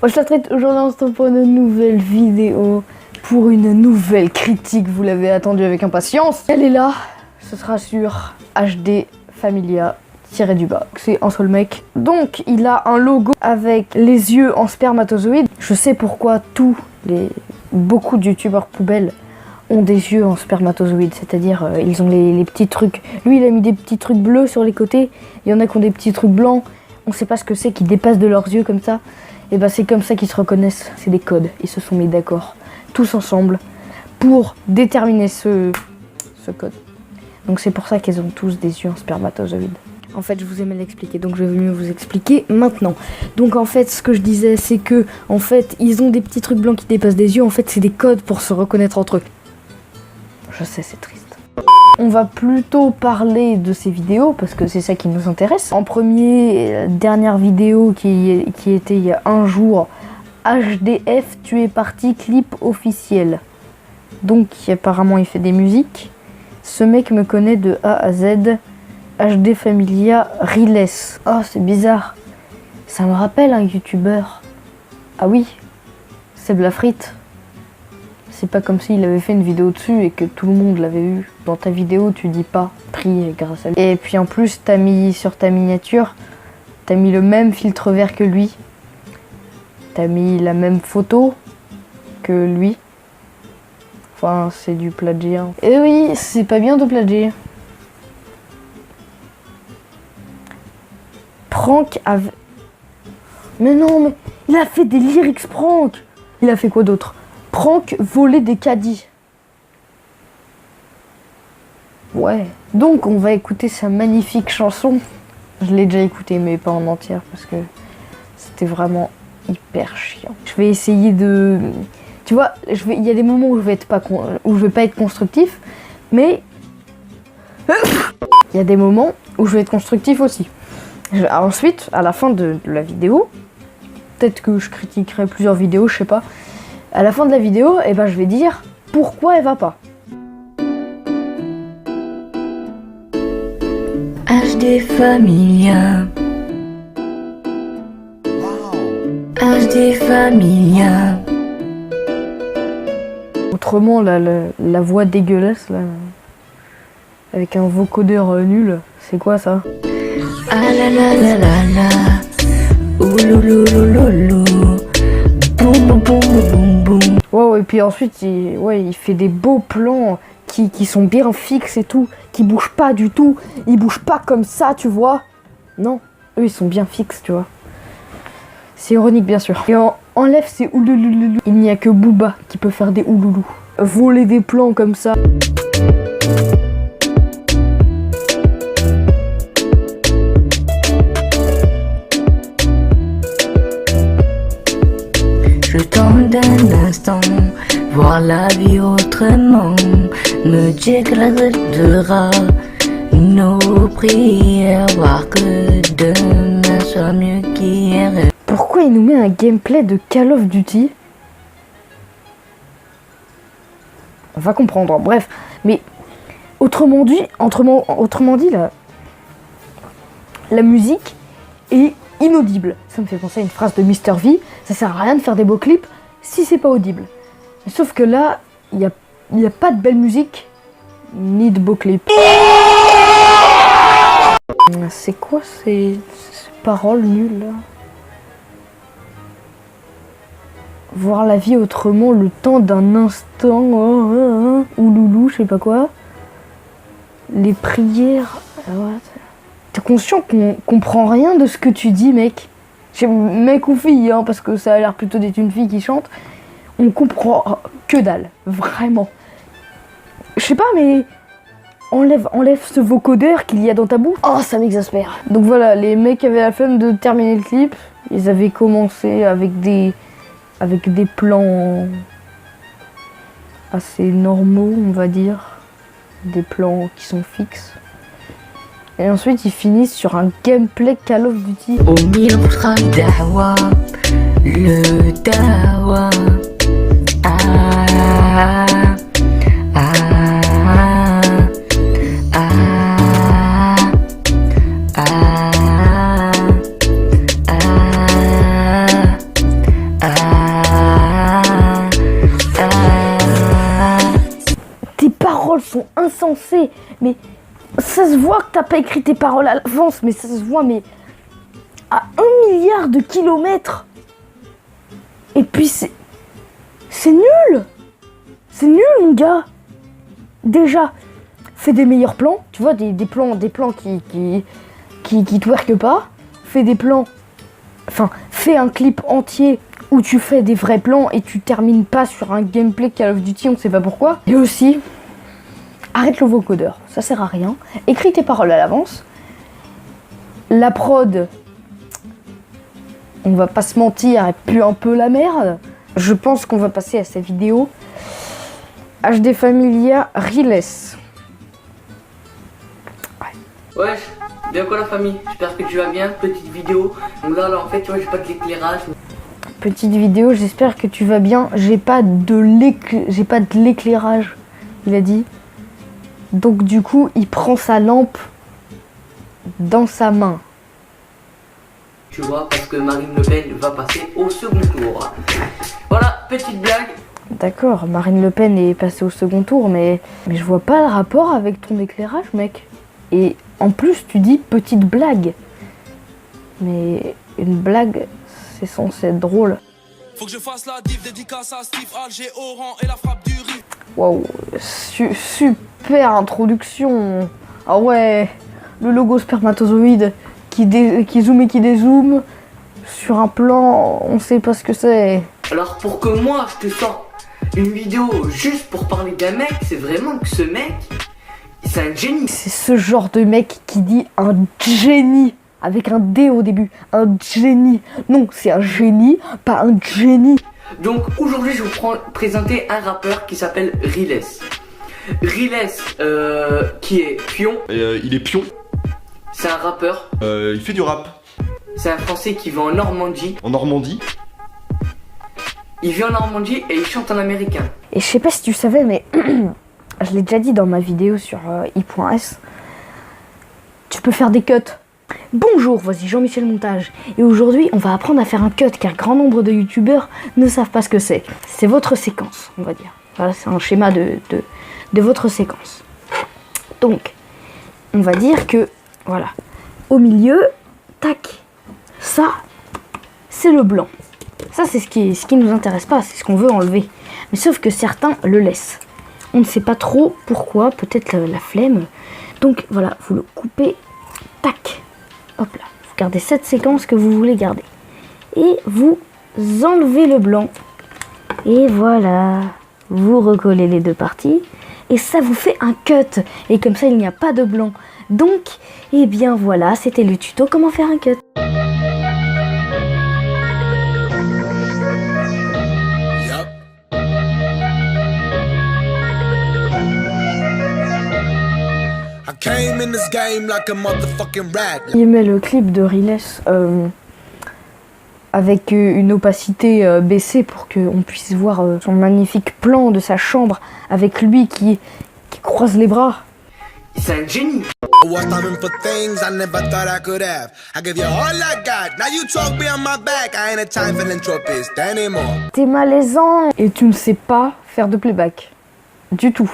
Moi je la traite aujourd'hui en stop pour une nouvelle vidéo, pour une nouvelle critique, vous l'avez attendu avec impatience. Elle est là, ce sera sur HD Familia _du-bas. C'est un seul mec. Donc il a un logo avec les yeux en spermatozoïde. Je sais pourquoi beaucoup de youtubeurs poubelles ont des yeux en spermatozoïde, c'est-à-dire ils ont les petits trucs. Lui il a mis des petits trucs bleus sur les côtés, il y en a qui ont des petits trucs blancs, on sait pas ce que c'est, qui dépassent de leurs yeux comme ça. Et bah c'est comme ça qu'ils se reconnaissent, c'est des codes. Ils se sont mis d'accord, tous ensemble, pour déterminer ce code. Donc c'est pour ça qu'ils ont tous des yeux en spermatozoïde. En fait je vous ai mal expliqué, donc je vais mieux vous expliquer maintenant. Donc en fait ce que je disais c'est que en fait ils ont des petits trucs blancs qui dépassent des yeux, en fait c'est des codes pour se reconnaître entre eux. Je sais, c'est triste. On va plutôt parler de ces vidéos parce que c'est ça qui nous intéresse. En premier, dernière vidéo qui était il y a un jour, HDF tu es parti, clip officiel. Donc apparemment il fait des musiques. Ce mec me connaît de A à Z. HD Familia Riles. Oh c'est bizarre. Ça me rappelle un youtubeur. Ah oui, c'est Blafrite. C'est pas comme s'il avait fait une vidéo dessus et que tout le monde l'avait eu. Dans ta vidéo, tu dis pas pris grâce à lui. Et puis en plus, t'as mis sur ta miniature, t'as mis le même filtre vert que lui. T'as mis la même photo que lui. Enfin, c'est du plagiat. Et oui, c'est pas bien de plagier. Prank avec... Mais non, mais il a fait des lyrics prank. Il a fait quoi d'autre? Prank, voler des caddies. Ouais. Donc on va écouter sa magnifique chanson. Je l'ai déjà écoutée mais pas en entière parce que c'était vraiment hyper chiant. Je vais essayer de... Tu vois, il y a des moments où je vais pas être constructif, mais il y a des moments où je vais être constructif aussi. Ensuite, à la fin de la vidéo, peut-être que je critiquerai plusieurs vidéos, je sais pas. À la fin de la vidéo, eh ben, je vais dire pourquoi elle va pas. HD Familia. HD Familia. Autrement, la voix dégueulasse, là, avec un vocodeur nul, c'est quoi ça? Ah la la la la la. Oulouloulouloulou. Boum boum boum boum boum. Ouais, et puis ensuite, il fait des beaux plans qui sont bien fixes et tout, qui bougent pas du tout. Ils bougent pas comme ça, tu vois. Non, eux, ils sont bien fixes, tu vois. C'est ironique, bien sûr. Et enlève ces ouloulouloulou. Il n'y a que Booba qui peut faire des ouloulou. Voler des plans comme ça. Je tente un instant, voir la vie autrement, me dire que la dera nos prières, voir que demain soit mieux qu'hier. Pourquoi il nous met un gameplay de Call of Duty? On va comprendre, bref. Mais autrement dit, la musique est inaudible. Ça me fait penser à une phrase de Mr V. Ça sert à rien de faire des beaux clips si c'est pas audible. Sauf que là, il y a pas de belle musique ni de beaux clips. C'est quoi ces paroles nulles là? Voir la vie autrement, le temps d'un instant, ou loulou, je sais pas quoi. Les prières. T'es conscient qu'on comprend rien de ce que tu dis, mec? Mec ou fille, hein, parce que ça a l'air plutôt d'être une fille qui chante. On comprend que dalle, vraiment. Je sais pas, mais enlève ce vocodeur qu'il y a dans ta bouche. Oh, ça m'exaspère. Donc voilà, les mecs avaient la flemme de terminer le clip. Ils avaient commencé avec des plans assez normaux, on va dire. Des plans qui sont fixes. Et ensuite, ils finissent sur un gameplay Call of Duty. Au milieu dawa, le dawa. Ah, ah, ah, ah, ah, insensés. Mais ça se voit que t'as pas écrit tes paroles à l'avance, mais ça se voit, mais à 1 milliard de kilomètres. Et puis c'est nul. C'est nul, mon gars. Déjà, fais des meilleurs plans, tu vois, des plans qui twerkent pas. Fais des plans, enfin, fais un clip entier où tu fais des vrais plans et tu termines pas sur un gameplay Call of Duty, on sait pas pourquoi. Et aussi, arrête le vocodeur, ça sert à rien. Écris tes paroles à l'avance. La prod, on va pas se mentir, elle pue un peu la merde. Je pense qu'on va passer à cette vidéo. HD Familia Reless. Wesh, bien quoi la famille? J'espère que tu vas bien, petite vidéo. Donc là en fait tu vois j'ai pas de l'éclairage. Petite vidéo, j'espère que tu vas bien. J'ai pas de l'éclairage, il a dit. Donc du coup, il prend sa lampe dans sa main. Tu vois, parce que Marine Le Pen va passer au second tour. Voilà, petite blague. D'accord, Marine Le Pen est passée au second tour, mais je vois pas le rapport avec ton éclairage, mec. Et en plus, tu dis petite blague. Mais une blague, c'est censé être drôle. Faut que je fasse la div dédicace à Steve, Alger, Oran et la frappe du riz. Waouh, super introduction. Ah ouais, le logo spermatozoïde qui zoome et qui dézoome sur un plan, on sait pas ce que c'est. Alors pour que moi je te sorte une vidéo juste pour parler d'un mec, c'est vraiment que ce mec, c'est un génie. C'est ce genre de mec qui dit un génie. Avec un D au début, un génie. Non, c'est un génie, pas un génie. Donc aujourd'hui je vais vous présenter un rappeur qui s'appelle Reless. Reless, qui est pion. Il est pion. C'est un rappeur. Il fait du rap. C'est un Français qui vit en Normandie. En Normandie. Il vit en Normandie et il chante en américain. Et je sais pas si tu savais, mais je l'ai déjà dit dans ma vidéo sur i.s. Tu peux faire des cuts. Bonjour, voici Jean-Michel Montage. Et aujourd'hui, on va apprendre à faire un cut car grand nombre de youtubeurs ne savent pas ce que c'est. C'est votre séquence, on va dire. Voilà, c'est un schéma de votre séquence. Donc, on va dire que, voilà, au milieu, tac, ça, c'est le blanc. Ça, c'est ce qui nous intéresse pas, c'est ce qu'on veut enlever. Mais sauf que certains le laissent. On ne sait pas trop pourquoi, peut-être la flemme. Donc, voilà, vous le coupez, tac. Hop là, vous gardez cette séquence que vous voulez garder. Et vous enlevez le blanc. Et voilà, vous recollez les deux parties. Et ça vous fait un cut. Et comme ça, il n'y a pas de blanc. Donc, eh bien voilà, c'était le tuto comment faire un cut. Il met le clip de Reless avec une opacité baissée pour qu'on puisse voir son magnifique plan de sa chambre avec lui qui croise les bras. C'est un génie. T'es malaisant et tu ne sais pas faire de playback. Du tout.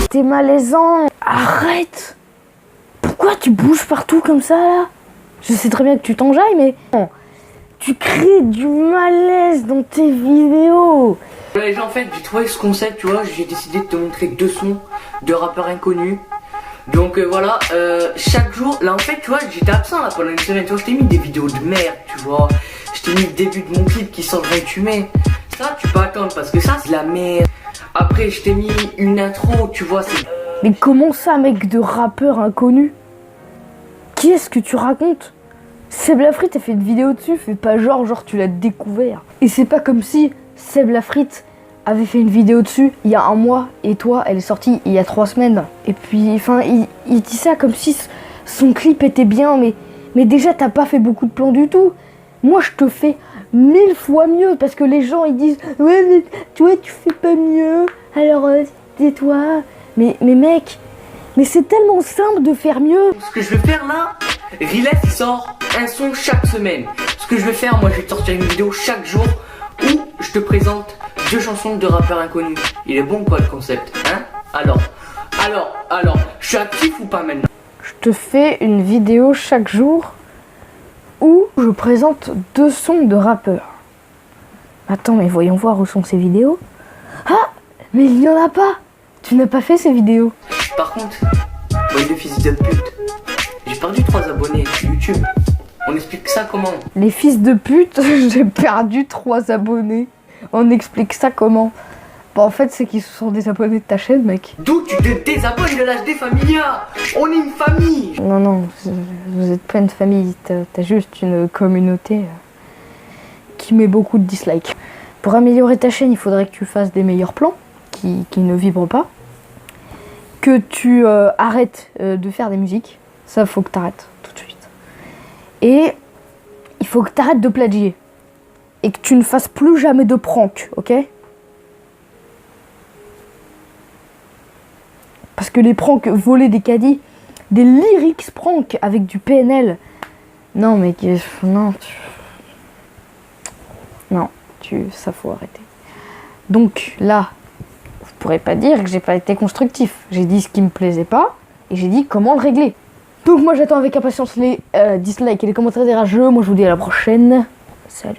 T'es malaisant. Arrête. Pourquoi tu bouges partout comme ça là? Je sais très bien que tu t'enjailles, mais tu crées du malaise dans tes vidéos. Ouais, en fait, j'ai trouvé ce concept, tu vois, j'ai décidé de te montrer deux sons de rappeurs inconnus. Donc voilà, chaque jour, là en fait, tu vois, j'étais absent là pendant une semaine, tu vois, je t'ai mis des vidéos de merde, tu vois. Je t'ai mis le début de mon clip qui sort le 28 mai. Ça, tu peux attendre parce que ça, c'est de la merde. Après, je t'ai mis une intro, tu vois, c'est... Mais comment ça, mec de rappeur inconnu? Qui est-ce que tu racontes? Seb Lafrite a fait une vidéo dessus, fais pas genre tu l'as découvert. Et c'est pas comme si Seb Lafrite avait fait une vidéo dessus il y a un mois et toi, elle est sortie il y a 3 semaines. Et puis, enfin, il dit ça comme si son clip était bien, mais déjà t'as pas fait beaucoup de plans du tout. Moi, je te fais 1000 fois mieux parce que les gens ils disent ouais, mais tu vois, tu fais pas mieux, alors tais-toi. Mais mec, mais c'est tellement simple de faire mieux. Ce que je vais faire là, Riles il sort un son chaque semaine. Ce que je vais faire, moi je vais te sortir une vidéo chaque jour où je te présente 2 chansons de rappeurs inconnus. Il est bon quoi le concept, hein? Alors, je suis actif ou pas maintenant? Je te fais une vidéo chaque jour où je présente 2 sons de rappeurs. Attends, mais voyons voir où sont ces vidéos. Ah, mais il n'y en a pas. Tu n'as pas fait ces vidéos. Par contre, bande de fils de pute, j'ai perdu 3 abonnés sur YouTube. On explique ça comment? Les fils de pute, j'ai perdu 3 abonnés. On explique ça comment? Bah en fait c'est qu'ils se sont désabonnés de ta chaîne mec. D'où tu te désabonnes de l'HD Familia? On est une famille. Non, vous êtes pas une famille, t'as juste une communauté qui met beaucoup de dislikes. Pour améliorer ta chaîne, il faudrait que tu fasses des meilleurs plans qui ne vibrent pas. Que tu arrêtes de faire des musiques. Ça, faut que t'arrêtes tout de suite. Et il faut que t'arrêtes de plagier. Et que tu ne fasses plus jamais de prank, ok? Parce que les pranks, voler des caddies, des lyrics pranks avec du PNL. Non, mais non. Ça faut arrêter. Donc là, vous pourrez pas dire que j'ai pas été constructif. J'ai dit ce qui me plaisait pas et j'ai dit comment le régler. Donc moi j'attends avec impatience les dislikes et les commentaires des rageux. Moi je vous dis à la prochaine. Salut.